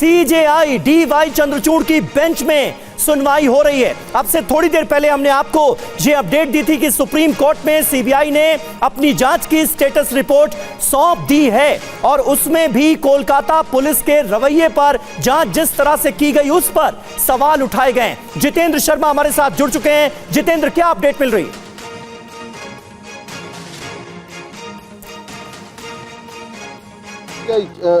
CJI D Y Chandrachud की bench में सुनवाई हो रही है। अब से थोड़ी देर पहले हमने आपको यह अपडेट दी थी कि सुप्रीम कोर्ट में सीबीआई ने अपनी जांच की स्टेटस रिपोर्ट सौंप दी है और उसमें भी कोलकाता पुलिस के रवैये पर, जांच जिस तरह से की गई उस पर सवाल उठाए गए। जितेंद्र शर्मा हमारे साथ जुड़ चुके हैं। जितेंद्र, क्या अपडेट मिल रही है?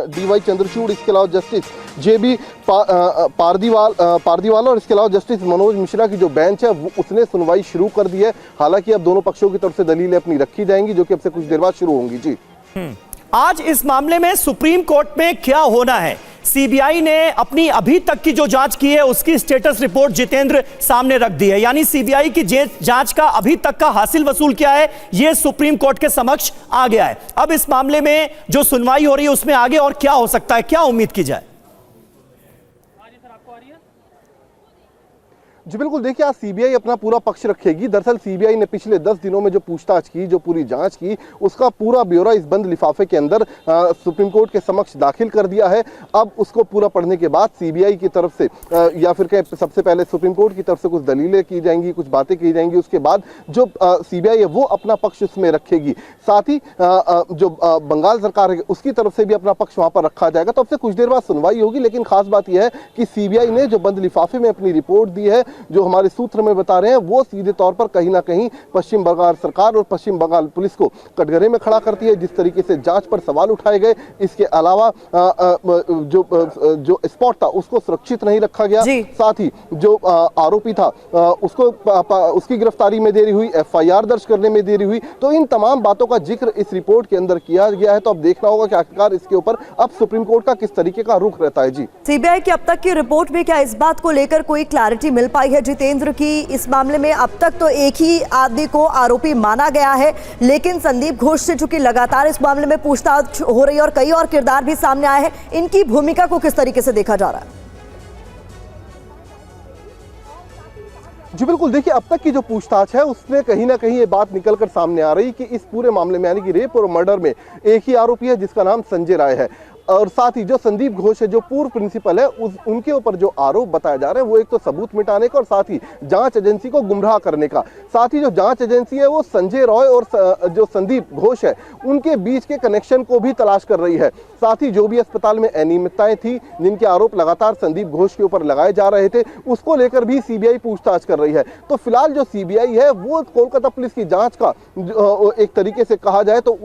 डीवाई चंद्रचूड़, इसके अलावा जस्टिस जेबी पारदीवाला और इसके अलावा जस्टिस मनोज मिश्रा की जो बेंच है वो उसने सुनवाई शुरू कर दी है। हालांकि अब दोनों पक्षों की तरफ से दलीलें अपनी रखी जाएंगी जो कि अब से कुछ देर बाद शुरू होंगी। जी, आज इस मामले में सुप्रीम कोर्ट में क्या होना है? सीबीआई ने अपनी अभी तक की जो जांच की है उसकी स्टेटस रिपोर्ट जितेंद्र सामने रख दी है, यानी सीबीआई की जांच का अभी तक का हासिल वसूल क्या है यह सुप्रीम कोर्ट के समक्ष आ गया है। अब इस मामले में जो सुनवाई हो रही है उसमें आगे और क्या हो सकता है, क्या उम्मीद की जाए? जी बिल्कुल, देखिए आज सीबीआई अपना पूरा पक्ष रखेगी। दरअसल सीबीआई ने पिछले 10 दिनों में जो पूछताछ की, जो पूरी जांच की, उसका पूरा ब्यौरा इस बंद लिफाफे के अंदर सुप्रीम कोर्ट के समक्ष दाखिल कर दिया है। अब उसको पूरा पढ़ने के बाद सीबीआई की तरफ से या फिर सबसे पहले सुप्रीम कोर्ट की तरफ से कुछ दलीलें की जाएंगी, कुछ बातें की जाएंगी। उसके बाद जो सीबीआई है वो अपना पक्ष उसमें रखेगी। साथ ही जो बंगाल सरकार है उसकी तरफ से भी अपना पक्ष वहां पर रखा जाएगा। तो अब से कुछ देर बाद सुनवाई होगी। लेकिन खास बात यह है कि सीबीआई ने जो बंद लिफाफे में अपनी रिपोर्ट दी है, जो हमारे सूत्र में बता रहे हैं, वो सीधे तौर पर कहीं ना कहीं पश्चिम बंगाल सरकार और पश्चिम बंगाल पुलिस को कटघरे में खड़ा करती है। जिस तरीके से जांच पर सवाल उठाए गए, इसके अलावा जो स्पॉट था उसको सुरक्षित नहीं रखा गया, साथ ही जो आरोपी था उसको उसकी गिरफ्तारी में देरी हुई, एफआईआर दर्ज करने में देरी हुई। तो इन तमाम बातों का जिक्र इस रिपोर्ट के अंदर किया गया है। तो अब देखना होगा कि आखिरकार इसके ऊपर अब सुप्रीम कोर्ट का किस तरीके का रुख रहता है। जी, सीबीआई की अब तक की रिपोर्ट में क्या इस बात को लेकर कोई क्लैरिटी मिल पाई है जितेंद्र की इस मामले में? अब तक तो एक ही आदमी को आरोपी माना गया है, लेकिन संदीप घोष से चूंकि लगातार इस मामले में पूछताछ हो रही है और कई और किरदार भी सामने आए हैं, इनकी भूमिका को किस तरीके से देखा जा रहा है? जी बिल्कुल, देखिए अब तक की जो पूछताछ है उसमें कहीं ना कहीं ये बात निकलकर सामने आ रही कि इस पूरे मामले में यानी कि रेप और मर्डर में एक ही आरोपी है जिसका नाम संजय राय है। और साथ ही जो संदीप घोष है, जो पूर्व प्रिंसिपल है, उनके ऊपर जो आरोप बताए जा रहे हैं वो एक तो सबूत मिटाने का और साथ ही जांच एजेंसी को गुमराह करने का। साथ ही जो जांच एजेंसी है वो संजय रॉय और जो संदीप घोष है उनके बीच के कनेक्शन को भी तलाश कर रही है। साथ ही जो भी अस्पताल में अनियमितताएं थी, जिनके आरोप लगातार संदीप घोष के ऊपर लगाए जा रहे थे, उसको लेकर भी सीबीआई पूछताछ कर रही है। तो फिलहाल जो सीबीआई है वो कोलकाता पुलिस की जांच का एक तरीके से कहा जाए तो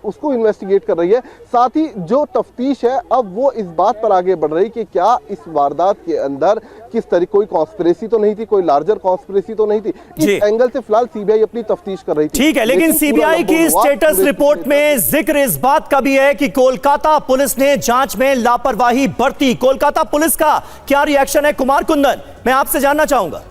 उसको इन्वेस्टिगेट कर रही है। साथ ही जो है अब वो इस बात पर आगे बढ़ रही कि क्या इस वारदात के अंदर किस तरीके कोई कॉन्स्पिरेसी तो नहीं थी, कोई लार्जर कॉन्स्पिरेसी तो नहीं थी। इस एंगल से फिलहाल सीबीआई अपनी तफ्तीश कर रही थी। ठीक है, लेकिन सीबीआई की स्टेटस रिपोर्ट में जिक्र इस बात का भी है कि कोलकाता पुलिस ने जांच में लापरवाही बरती। कोलकाता पुलिस का क्या रिएक्शन है, कुमार कुंदन, मैं आपसे जानना चाहूंगा।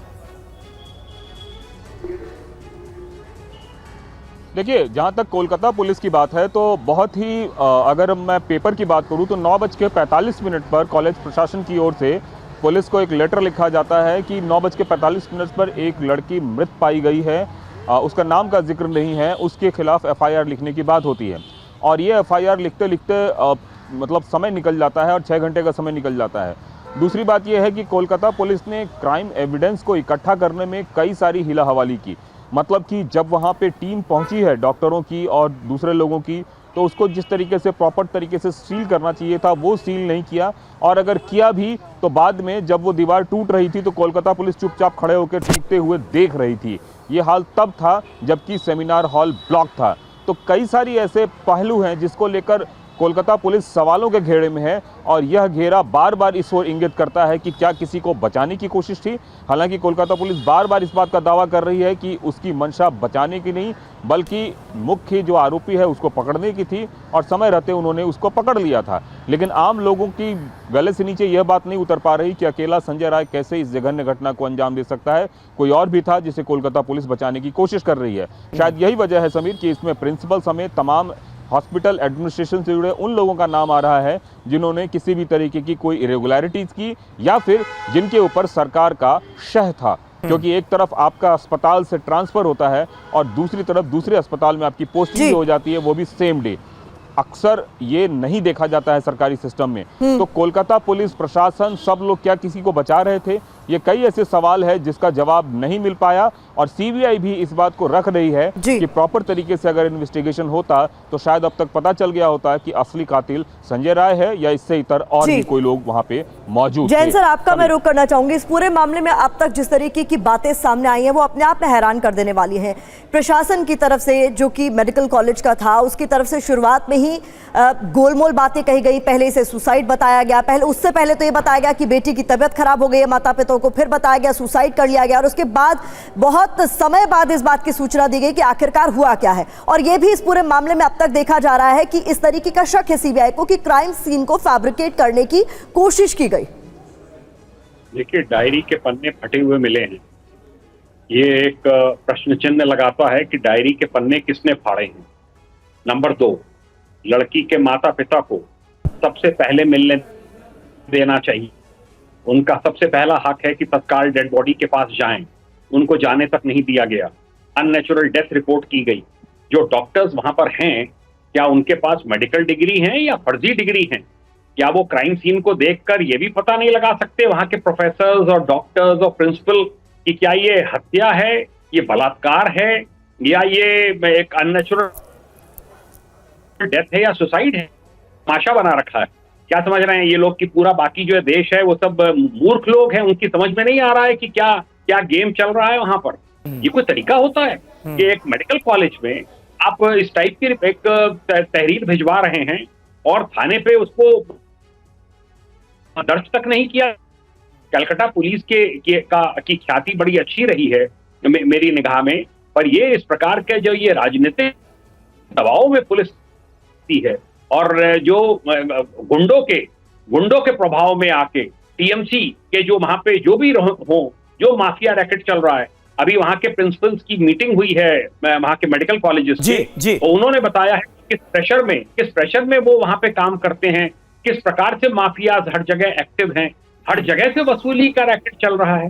देखिए, जहां तक कोलकाता पुलिस की बात है तो बहुत ही अगर मैं पेपर की बात करूं तो 9:45 पर कॉलेज प्रशासन की ओर से पुलिस को एक लेटर लिखा जाता है कि 9:45 पर एक लड़की मृत पाई गई है, उसका नाम का जिक्र नहीं है, उसके खिलाफ एफआईआर लिखने की बात होती है। और ये एफआईआर लिखते लिखते मतलब समय निकल जाता है और 6 घंटे का समय निकल जाता है। दूसरी बात यह है कि कोलकाता पुलिस ने क्राइम एविडेंस को इकट्ठा करने में कई सारी हीला हवाली की। मतलब कि जब वहाँ पे टीम पहुँची है डॉक्टरों की और दूसरे लोगों की, तो उसको जिस तरीके से प्रॉपर तरीके से सील करना चाहिए था वो सील नहीं किया, और अगर किया भी तो बाद में जब वो दीवार टूट रही थी तो कोलकाता पुलिस चुपचाप खड़े होकर टूटते हुए देख रही थी। ये हाल तब था जबकि सेमिनार हॉल ब्लॉक था। तो कई सारी ऐसे पहलू हैं जिसको लेकर कोलकाता पुलिस सवालों के घेरे में है, और यह घेरा बार बार इस ओर इंगित करता है कि क्या किसी को बचाने की कोशिश थी। हालांकि कोलकाता पुलिस बार बार इस बात का दावा कर रही है कि उसकी मंशा बचाने की नहीं बल्कि मुख्य जो आरोपी है उसको पकड़ने की थी, और समय रहते उन्होंने उसको पकड़ लिया था। लेकिन आम लोगों की गले से नीचे यह बात नहीं उतर पा रही कि अकेला संजय राय कैसे इस जघन्य घटना को अंजाम दे सकता है। कोई और भी था जिसे कोलकाता पुलिस बचाने की कोशिश कर रही है। शायद यही वजह है समीर कि इसमें प्रिंसिपल समेत तमाम हॉस्पिटल एडमिनिस्ट्रेशन से जुड़े उन लोगों का नाम आ रहा है जिन्होंने किसी भी तरीके की कोई इरेगुलरिटीज की या फिर जिनके ऊपर सरकार का शह था। क्योंकि एक तरफ आपका अस्पताल से ट्रांसफर होता है और दूसरी तरफ दूसरे अस्पताल में आपकी पोस्टिंग हो जाती है, वो भी सेम डे। अक्सर ये नहीं देखा जाता है सरकारी सिस्टम में। तो कोलकाता पुलिस प्रशासन सब लोग क्या किसी को बचा रहे थे, ये कई ऐसे सवाल है जिसका जवाब नहीं मिल पाया। और सीबीआई भी इस बात को रख रही है कि प्रॉपर तरीके से अगर इन्वेस्टिगेशन होता तो शायद अब तक पता चल गया होता है कि असली कातिल संजय राय है या इससे इतर और भी कोई लोग वहां पे मौजूद थे। जैन सर, आपका मैं रुख करना चाहूंगी। इस पूरे मामले में अब तक जिस तरीके की बातें सामने आई हैं वो अपने आप में हैरान कर देने वाली हैं। प्रशासन की तरफ से, जो कि मेडिकल कॉलेज का था, उसकी तरफ से शुरुआत में ही गोलमोल बातें कही गई। पहले इसे सुसाइड बताया गया, उससे पहले तो ये बताया गया कि बेटी की तबीयत खराब हो गई है माता पिता को, फिर बताया गया सुसाइड कर लिया गया, और उसके बाद बहुत समय बाद इस बात की सूचना दी गई कि आखिरकार हुआ क्या है। और ये भी इस पूरे मामले में अब तक देखा जा रहा है कि इस तरीके का शक है सीबीआई को कि क्राइम सीन को फैब्रिकेट करने की कोशिश की गई। देखिए, डायरी के पन्ने फटे हुए मिले हैं। ये एक प्रश्न चिन्ह लगाता है कि डायरी के पन्ने किसने फाड़े हैं। नंबर 2, लड़की के माता पिता को सबसे पहले मिलने देना चाहिए। उनका सबसे पहला हक है कि तत्काल डेड बॉडी के पास जाएं। उनको जाने तक नहीं दिया गया। अननेचुरल डेथ रिपोर्ट की गई। जो डॉक्टर्स वहां पर हैं, क्या उनके पास मेडिकल डिग्री है या फर्जी डिग्री है? क्या वो क्राइम सीन को देखकर ये भी पता नहीं लगा सकते, वहां के प्रोफेसर्स और डॉक्टर्स और प्रिंसिपल, कि क्या ये हत्या है, ये बलात्कार है, या ये एक अननेचुरल डेथ है या सुसाइड है? तमाशा बना रखा है। क्या समझ रहे हैं ये लोग कि पूरा बाकी जो है देश है वो सब मूर्ख लोग हैं? उनकी समझ में नहीं आ रहा है कि क्या क्या गेम चल रहा है वहां पर। ये कोई तरीका होता है कि एक मेडिकल कॉलेज में आप इस टाइप की एक तहरीर भिजवा रहे हैं और थाने पे उसको दर्ज तक नहीं किया? कलकत्ता पुलिस की ख्याति बड़ी अच्छी रही है मेरी निगाह में, पर ये इस प्रकार के जो ये राजनीतिक दबाव में पुलिस है और जो गुंडों के प्रभाव में आके टीएमसी के जो वहां पे जो भी हो, जो माफिया रैकेट चल रहा है। अभी वहां के प्रिंसिपल्स की मीटिंग हुई है वहां के मेडिकल कॉलेजेस में, तो उन्होंने बताया है किस प्रेशर में वो वहां पे काम करते हैं, किस प्रकार से माफियाज हर जगह एक्टिव हैं, हर जगह से वसूली का रैकेट चल रहा है।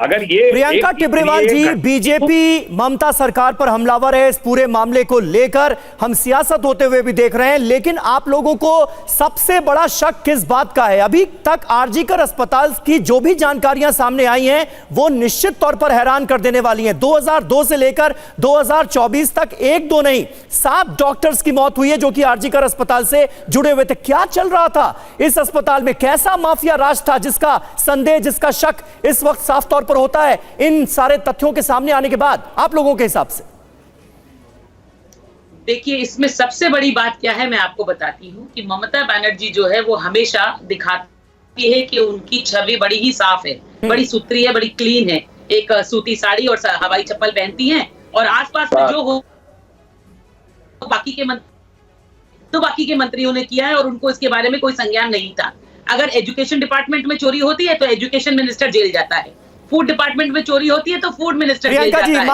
अगर ये प्रियंका टिब्रेवाल जी, बीजेपी ममता सरकार पर हमलावर है। इस पूरे मामले को लेकर हम सियासत होते हुए भी देख रहे हैं, लेकिन आप लोगों को सबसे बड़ा शक किस बात का है? अभी तक आरजीकर अस्पताल की जो भी जानकारियां सामने आई हैं वो निश्चित तौर पर हैरान कर देने वाली हैं। 2002 से लेकर 2024 तक 1-2 नहीं 7 डॉक्टर्स की मौत हुई है जो कि आरजीकर अस्पताल से जुड़े हुए थे। क्या चल रहा था इस अस्पताल में? कैसा माफिया राज था जिसका संदेह, जिसका शक इस वक्त साफ तौर पर होता है इन सारे तथ्यों के सामने आने के बाद आप लोगों के हिसाब से? देखिए, इसमें सबसे बड़ी बात क्या है मैं आपको बताती हूँ कि ममता बनर्जी जो है वो हमेशा दिखाती है कि उनकी छवि बड़ी ही साफ है, बड़ी सुथरी है, बड़ी क्लीन है। एक सूती साड़ी और हवाई चप्पल पहनती हैं और आसपास में जो हो बाकी के मंत्रियों ने किया है और उनको इसके बारे में कोई संज्ञान नहीं था। अगर एजुकेशन डिपार्टमेंट में चोरी होती है तो एजुकेशन मिनिस्टर जेल जाता है, फूड डिपार्टमेंट में चोरी होती है तो फूड मिनिस्टर जेल जाता है।